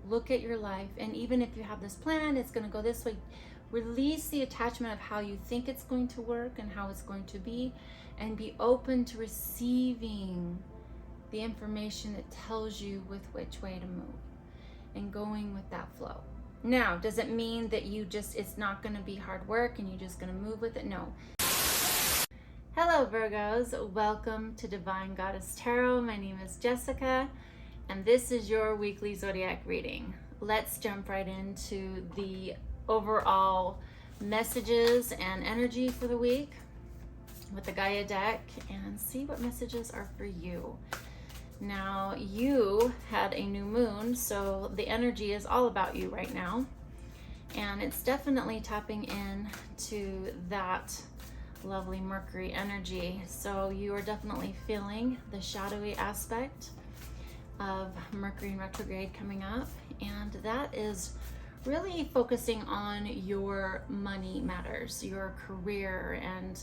Look at your life, and even if you have this plan, it's going to go this way. Release the attachment of how you think it's going to work and how it's going to be, and be open to receiving the information that tells you with which way to move and going with that flow. Now, does it mean that it's not going to be hard work and you're just going to move with it? No. Hello, Virgos. Welcome to Divine Goddess Tarot. My name is Jessica, and this is your weekly zodiac reading. Let's jump right into the overall messages and energy for the week with the Gaia deck and see what messages are for you. Now, you had a new moon, so the energy is all about you right now, and it's definitely tapping in to that lovely Mercury energy. So you are definitely feeling the shadowy aspect of Mercury in retrograde coming up, and that is really focusing on your money matters, your career, and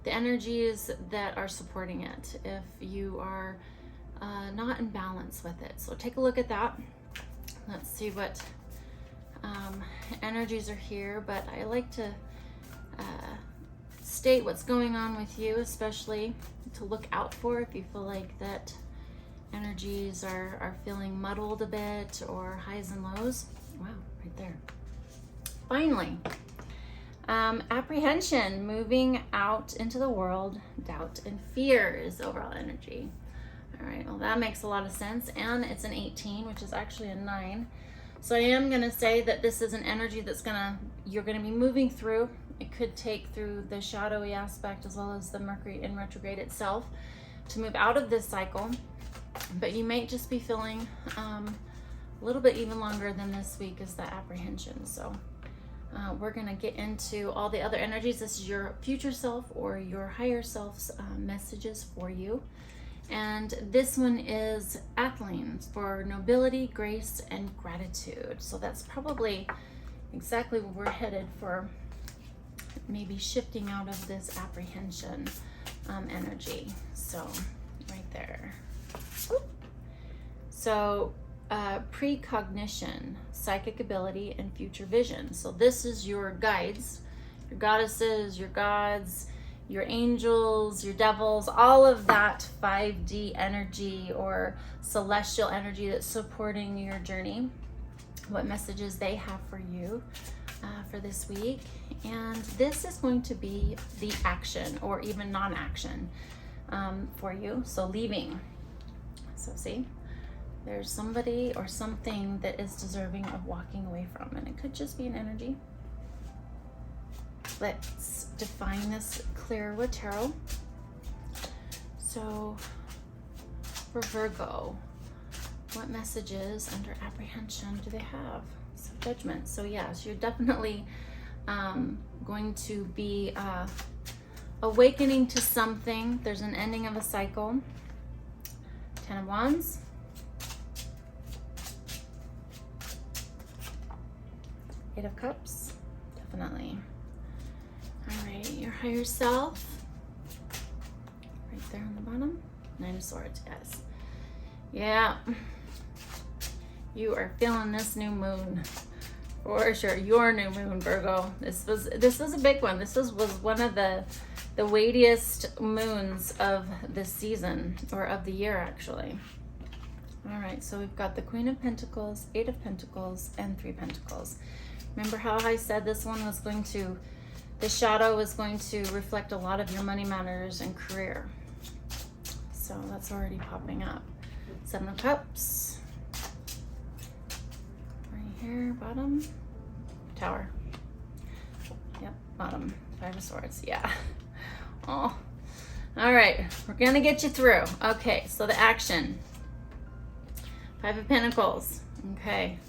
the energies that are supporting it if you are not in balance with it. So take a look at that. Let's see what energies are here, but I like to state what's going on with you, especially to look out for if you feel like that energies are feeling muddled a bit, or highs and lows. Wow, right there. Finally, apprehension, moving out into the world, doubt and fear is overall energy. All right, well, that makes a lot of sense, and it's an 18, which is actually a 9. So I am going to say that this is an energy that's you're going to be moving through. It could take through the shadowy aspect as well as the Mercury in retrograde itself to move out of this cycle, but you may just be feeling a little bit even longer than this week is the apprehension. So we're going to get into all the other energies. This is your future self or your higher self's messages for you. And this one is Athlean for nobility, grace, and gratitude. So that's probably exactly where we're headed for maybe shifting out of this apprehension energy. So right there. So precognition, psychic ability, and future vision. So this is your guides, your goddesses, your gods, your angels, your devils, all of that 5D energy or celestial energy that's supporting your journey, what messages they have for you for this week. And this is going to be the action or even non-action for you. So leaving. So see, there's somebody or something that is deserving of walking away from, and it could just be an energy. Let's define this clearer with tarot. So for Virgo, what messages under apprehension do they have? So judgment. So yes, you're definitely going to be awakening to something. There's an ending of a cycle. 10 of Wands. Eight of Cups. Definitely. All right, your higher self. Right there on the bottom. 9 of Swords, yes. Yeah. You are feeling this new moon. For sure, your new moon, Virgo. This was a big one. This was one of the weightiest moons of this season, or of the year, actually. All right, so we've got the Queen of Pentacles, 8 of Pentacles, and 3 Pentacles. Remember how I said this one was going to, the shadow was going to reflect a lot of your money matters and career. So that's already popping up. 7 of Cups. Right here, bottom. Tower. Yep, bottom. 5 of Swords, yeah. Oh, all right, we're gonna get you through. Okay, so the action. 5 of Pentacles, okay.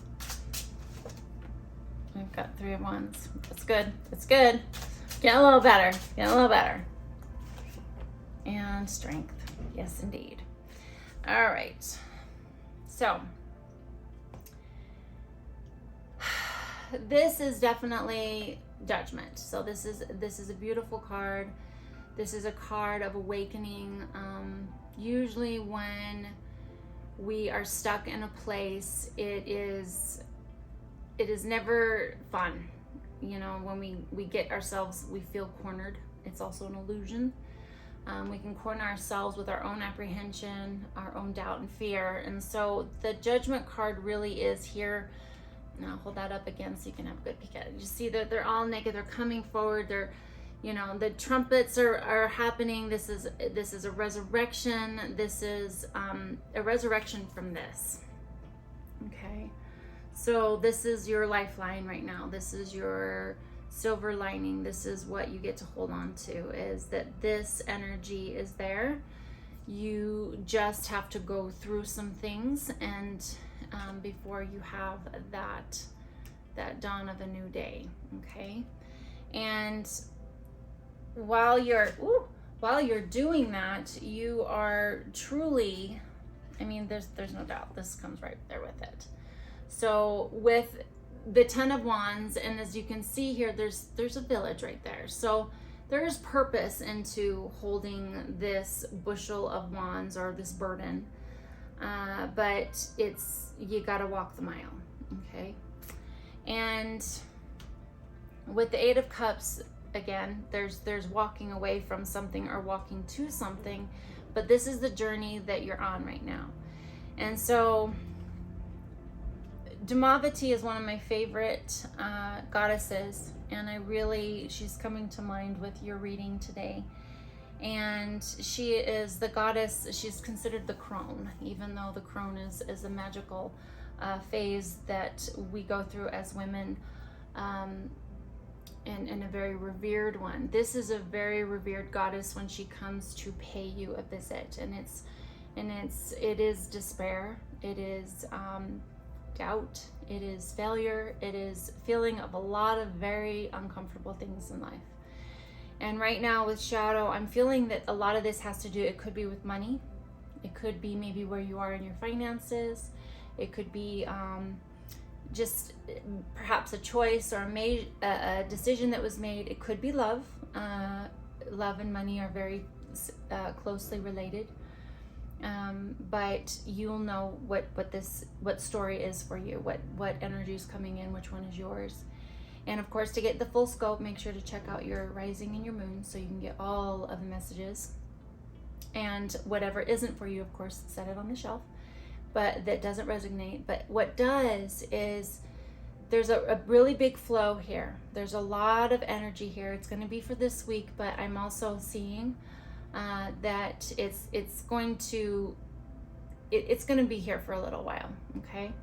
We've got 3 of Wands. That's good, that's good. Getting a little better, getting a little better. And Strength, yes indeed. All right, so this is definitely Judgment. So this is a beautiful card. This is a card of awakening. Usually when we are stuck in a place, it is it is never fun. You know, when we get ourselves, we feel cornered. It's also an illusion. We can corner ourselves with our own apprehension, our own doubt and fear. And so the Judgment card really is here. Now I'll hold that up again so you can have a good peek at it. You see that they're all naked. They're coming forward. They're, you know, the trumpets are happening. This is a resurrection. This is a resurrection from this. Okay. So this is your lifeline right now. This is your silver lining. This is what you get to hold on to, is that this energy is there. You just have to go through some things, and before you have that dawn of a new day. Okay. And while you're doing that, you are truly, I mean, there's no doubt this comes right there with it. So with the Ten of Wands, and as you can see here, there's a village right there. So there is purpose into holding this bushel of wands or this burden, but you got to walk the mile. Okay. And with the Eight of Cups, again, there's walking away from something or walking to something, but this is the journey that you're on right now. And so Dhamavati is one of my favorite goddesses, and she's coming to mind with your reading today. And she is the goddess, she's considered the crone, even though the crone is a magical phase that we go through as women, and a very revered one. This is a very revered goddess when she comes to pay you a visit, and it is despair, it is doubt, it is failure, it is feeling of a lot of very uncomfortable things in life. And right now with Shadow, I'm feeling that a lot of this has to do, it could be with money, it could be maybe where you are in your finances, it could be just perhaps a choice or a decision that was made. It could be love. Love and money are very closely related. But you'll know what story is for you, what energy is coming in, which one is yours. And of course, to get the full scope, make sure to check out your rising and your moon so you can get all of the messages. And whatever isn't for you, of course, set it on the shelf, but that doesn't resonate. But what does is there's a really big flow here. There's a lot of energy here. It's going to be for this week, but I'm also seeing that it's going to be here for a little while. Okay,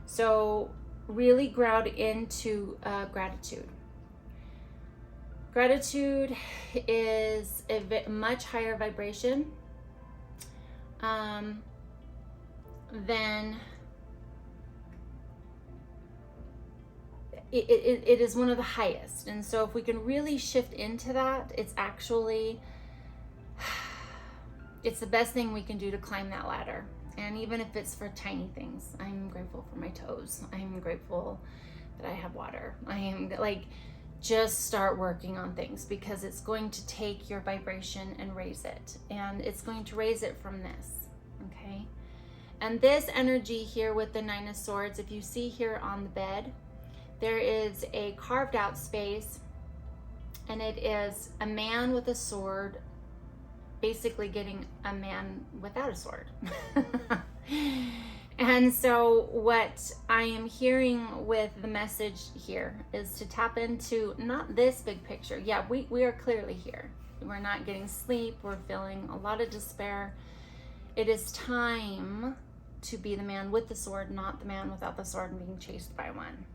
so really ground into gratitude. Gratitude is a much higher vibration than it is one of the highest. And so if we can really shift into that, it's the best thing we can do to climb that ladder. And even if it's for tiny things, I'm grateful for my toes. I'm grateful that I have water. I am like, just start working on things, because it's going to take your vibration and raise it. And it's going to raise it from this, okay? And this energy here with the Nine of Swords, if you see here on the bed, there is a carved out space, and it is a man with a sword basically getting a man without a sword. And so what I am hearing with the message here is to tap into not this big picture. Yeah, we are clearly here. We're not getting sleep. We're feeling a lot of despair. It is time to be the man with the sword, not the man without the sword and being chased by one.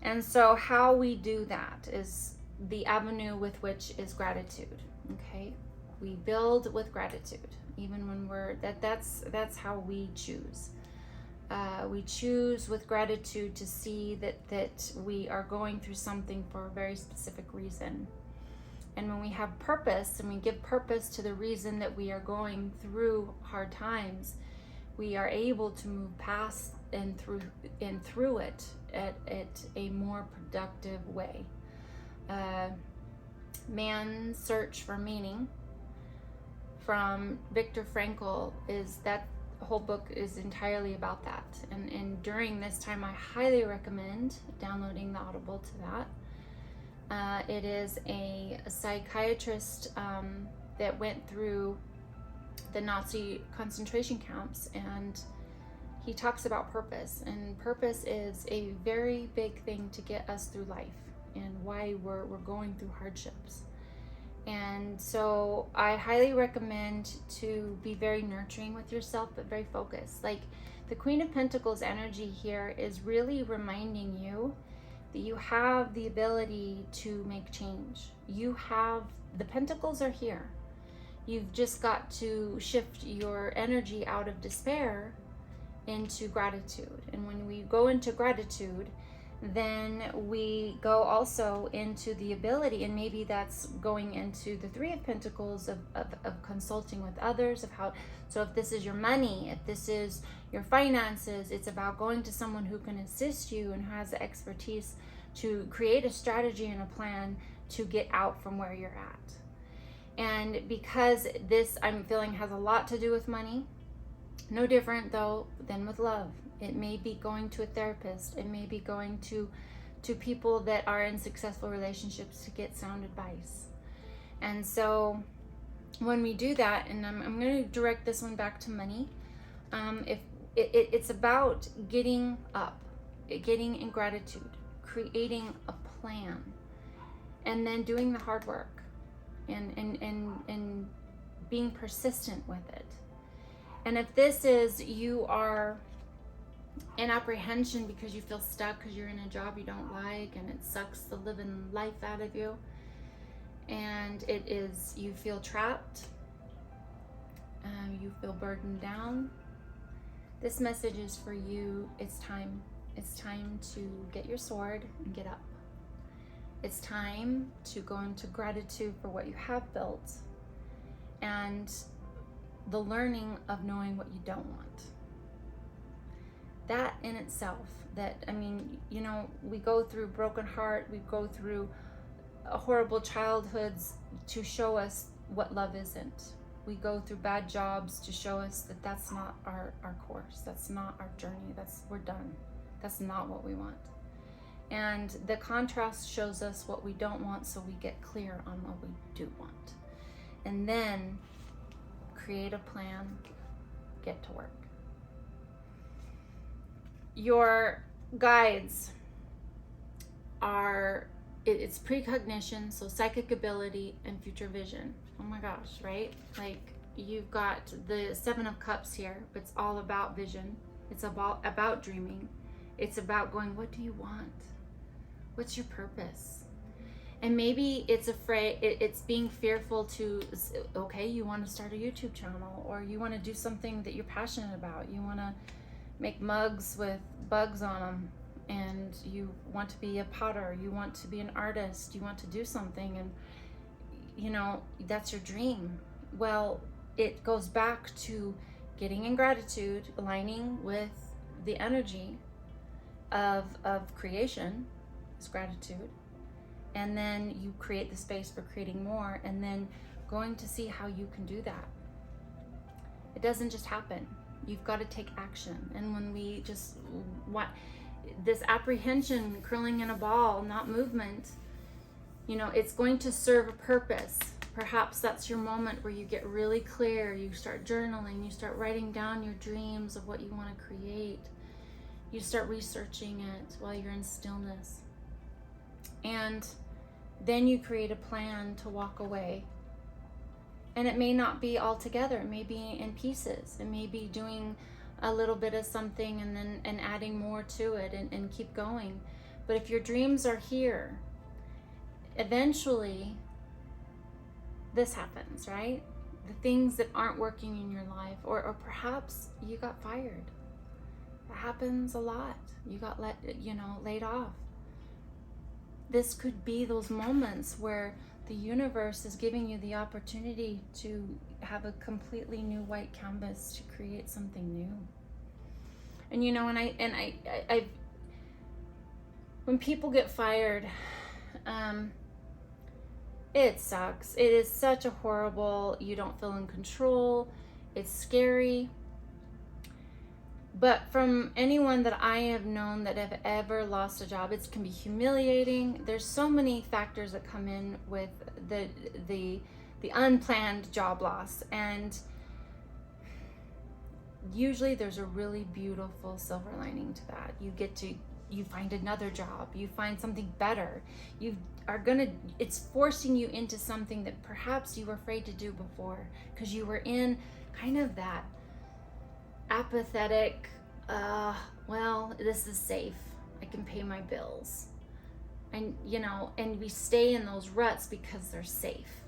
And so how we do that is the avenue with which is gratitude. Okay, we build with gratitude, even when that's how we choose. We choose with gratitude to see that we are going through something for a very specific reason. And when we have purpose and we give purpose to the reason that we are going through hard times, we are able to move past and through it at a more productive way. Man's Search for Meaning from Viktor Frankl is that whole book is entirely about that. And during this time, I highly recommend downloading the Audible to that. It is a psychiatrist that went through the Nazi concentration camps, and he talks about purpose. And purpose is a very big thing to get us through life and why we're going through hardships. And so I highly recommend to be very nurturing with yourself, but very focused. Like the Queen of Pentacles energy here is really reminding you that you have the ability to make change. You have, the pentacles are here. You've just got to shift your energy out of despair into gratitude. And when we go into gratitude, then we go also into the ability, and maybe that's going into the Three of Pentacles of consulting with others, of how, so if this is your money, if this is your finances, it's about going to someone who can assist you and has the expertise to create a strategy and a plan to get out from where you're at. And because this, I'm feeling, has a lot to do with money, no different though than with love. It may be going to a therapist. It may be going to people that are in successful relationships to get sound advice. And so when we do that, and I'm going to direct this one back to money, if it's about getting up, getting in gratitude, creating a plan, and then doing the hard work and being persistent with it. And if this is, you are in apprehension because you feel stuck because you're in a job you don't like and it sucks the living life out of you, and it is, you feel trapped, you feel burdened down, this message is for you. It's time to get your sword and get up. It's time to go into gratitude for what you have built and the learning of knowing what you don't want. That in itself, that, I mean, you know, we go through broken heart, we go through horrible childhoods to show us what love isn't. We go through bad jobs to show us that that's not our course, that's not our journey, we're done. That's not what we want. And the contrast shows us what we don't want, so we get clear on what we do want. And then create a plan, get to work. Your guides are, it's precognition, so psychic ability and future vision. Oh my gosh, right? Like, you've got the Seven of Cups here, but it's all about vision. It's about dreaming. It's about going, what do you want? What's your purpose? And maybe it's it's being fearful to, okay, you want to start a YouTube channel, or you want to do something that you're passionate about. You want to make mugs with bugs on them, and you want to be a potter, you want to be an artist, you want to do something, and you know, that's your dream. Well, it goes back to getting in gratitude, aligning with the energy of creation, is gratitude. And then you create the space for creating more, and then going to see how you can do that. It doesn't just happen. You've got to take action. And when we just want this apprehension, curling in a ball, not movement, you know, it's going to serve a purpose. Perhaps that's your moment where you get really clear, you start journaling, you start writing down your dreams of what you want to create. You start researching it while you're in stillness. And then you create a plan to walk away. And it may not be all together, it may be in pieces. It may be doing a little bit of something and adding more to it and keep going. But if your dreams are here, eventually this happens, right? The things that aren't working in your life, or perhaps you got fired. That happens a lot. You got laid off. This could be those moments where the universe is giving you the opportunity to have a completely new white canvas to create something new. And you know, I when people get fired, it sucks. It is such a horrible, you don't feel in control. It's scary. But from anyone that I have known that have ever lost a job, it can be humiliating. There's so many factors that come in with the unplanned job loss, and usually there's a really beautiful silver lining to that. You find another job, you find something better. It's forcing you into something that perhaps you were afraid to do before, because you were in kind of that apathetic, well, this is safe, I can pay my bills, and we stay in those ruts because they're safe.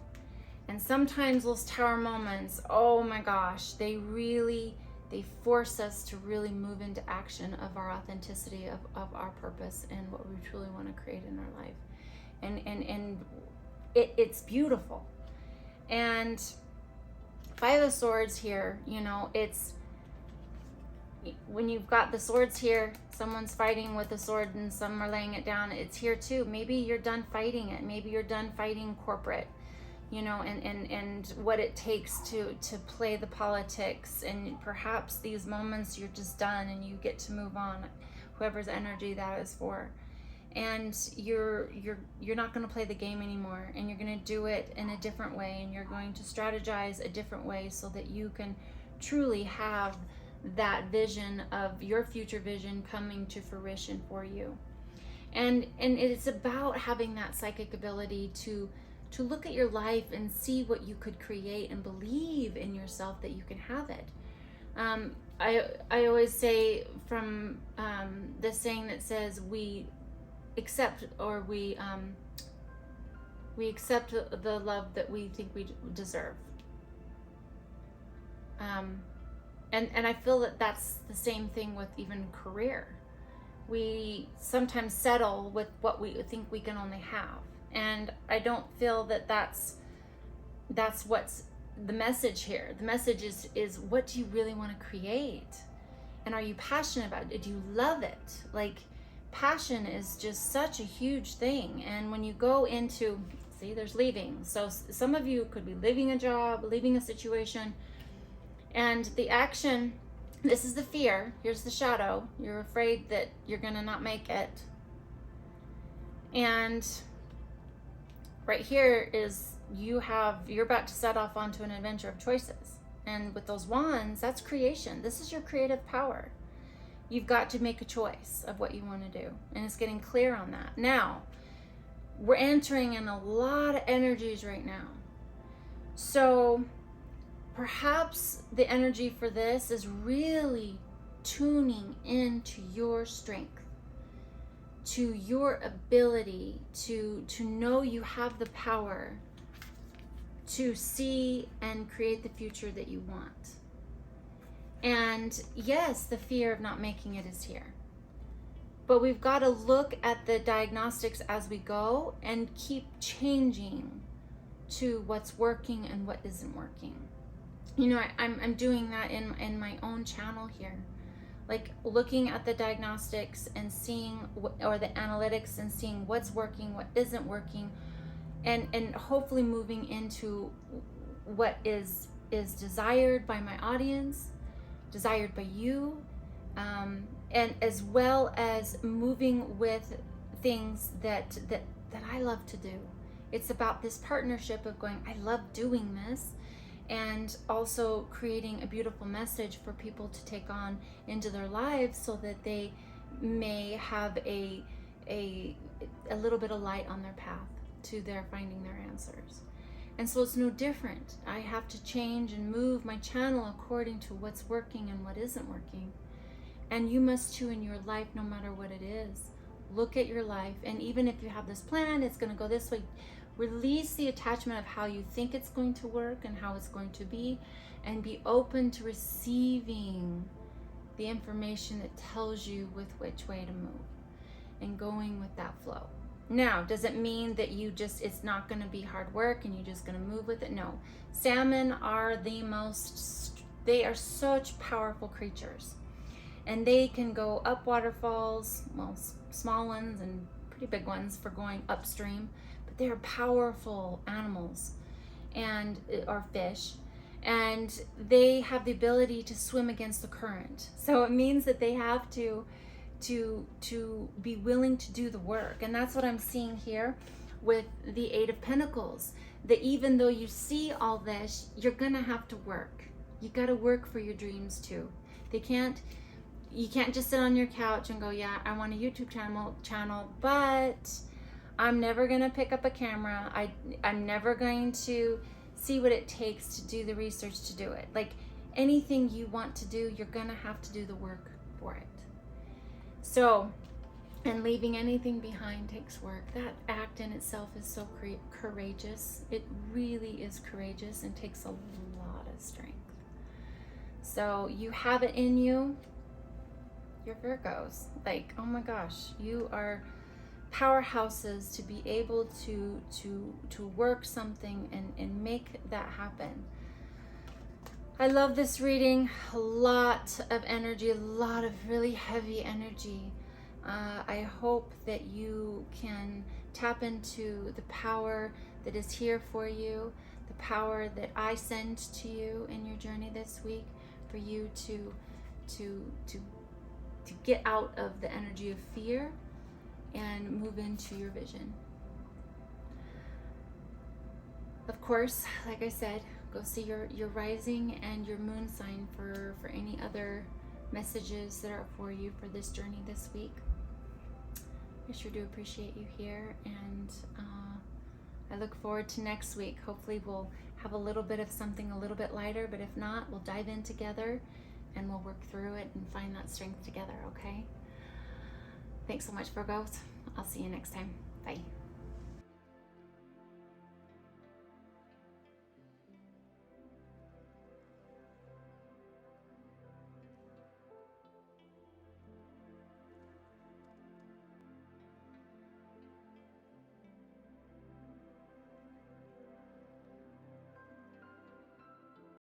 And sometimes those tower moments, oh my gosh, they force us to really move into action of our authenticity, of our purpose, and what we truly want to create in our life. And it's beautiful. And Five of Swords here, it's when you've got the swords here, someone's fighting with a sword and some are laying it down. It's here too. Maybe you're done fighting it. Maybe you're done fighting corporate, and what it takes to play the politics. And perhaps these moments you're just done and you get to move on, whoever's energy that is for. And you're not going to play the game anymore, and you're going to do it in a different way, and you're going to strategize a different way so that you can truly have that vision of your future vision coming to fruition for you. And it's about having that psychic ability to look at your life and see what you could create, and believe in yourself that you can have it. I always say from this saying that says we accept the love that we think we deserve. And I feel that that's the same thing with even career. We sometimes settle with what we think we can only have. And I don't feel that that's what's the message here. The message is what do you really want to create? And are you passionate about it? Do you love it? Like, passion is just such a huge thing. And when you go into, there's leaving. So some of you could be leaving a job, leaving a situation. And the action, this is the fear. Here's the shadow. You're afraid that you're going to not make it. And right here is you're about to set off onto an adventure of choices. And with those wands, that's creation. This is your creative power. You've got to make a choice of what you want to do. And it's getting clear on that. Now, we're entering in a lot of energies right now. So perhaps the energy for this is really tuning into your strength, to your ability to know you have the power to see and create the future that you want. And yes, the fear of not making it is here. But we've got to look at the diagnostics as we go and keep changing to what's working and what isn't working. I'm doing that in my own channel here. Like looking at the diagnostics and seeing, or the analytics, and seeing what's working, what isn't working, and hopefully moving into what is desired by my audience, desired by you, and as well as moving with things that I love to do. It's about this partnership of going, I love doing this, and also creating a beautiful message for people to take on into their lives so that they may have a little bit of light on their path to their finding their answers. And so it's no different. I have to change and move my channel according to what's working and what isn't working. And you must too in your life, no matter what it is. Look at your life, and even if you have this plan, it's going to go this way, release the attachment of how you think it's going to work and how it's going to be, and be open to receiving the information that tells you with which way to move, and going with that flow. Now, does it mean that it's not going to be hard work and you're just going to move with it? No. Salmon are they are such powerful creatures. And they can go up waterfalls, well, small ones and pretty big ones for going upstream. But they are powerful animals, or fish. and they have the ability to swim against the current. So it means that they have to be willing to do the work. And that's what I'm seeing here with the Eight of Pentacles, that even though you see all this, you're gonna have to work. You got to work for your dreams too. You can't just sit on your couch and go, yeah, I want a YouTube channel, but I'm never gonna pick up a camera. I'm never going to see what it takes to do the research to do it. Like anything you want to do, you're gonna have to do the work for it. So, and leaving anything behind takes work. That act in itself is so courageous. It really is courageous and takes a lot of strength. So you have it in you. You're Virgos. Like, oh my gosh, you are powerhouses to be able to work something and make that happen. I love this reading. A lot of energy, a lot of really heavy energy. I hope that you can tap into the power that is here for you, the power that I send to you in your journey this week, for you to get out of the energy of fear and move into your vision. Of course, like I said, go see your rising and your moon sign for any other messages that are for you for this journey this week. I sure do appreciate you here, and I look forward to next week. Hopefully we'll have a little bit of something a little bit lighter, but if not, we'll dive in together and we'll work through it and find that strength together, okay? Thanks so much, Virgos. I'll see you next time. Bye.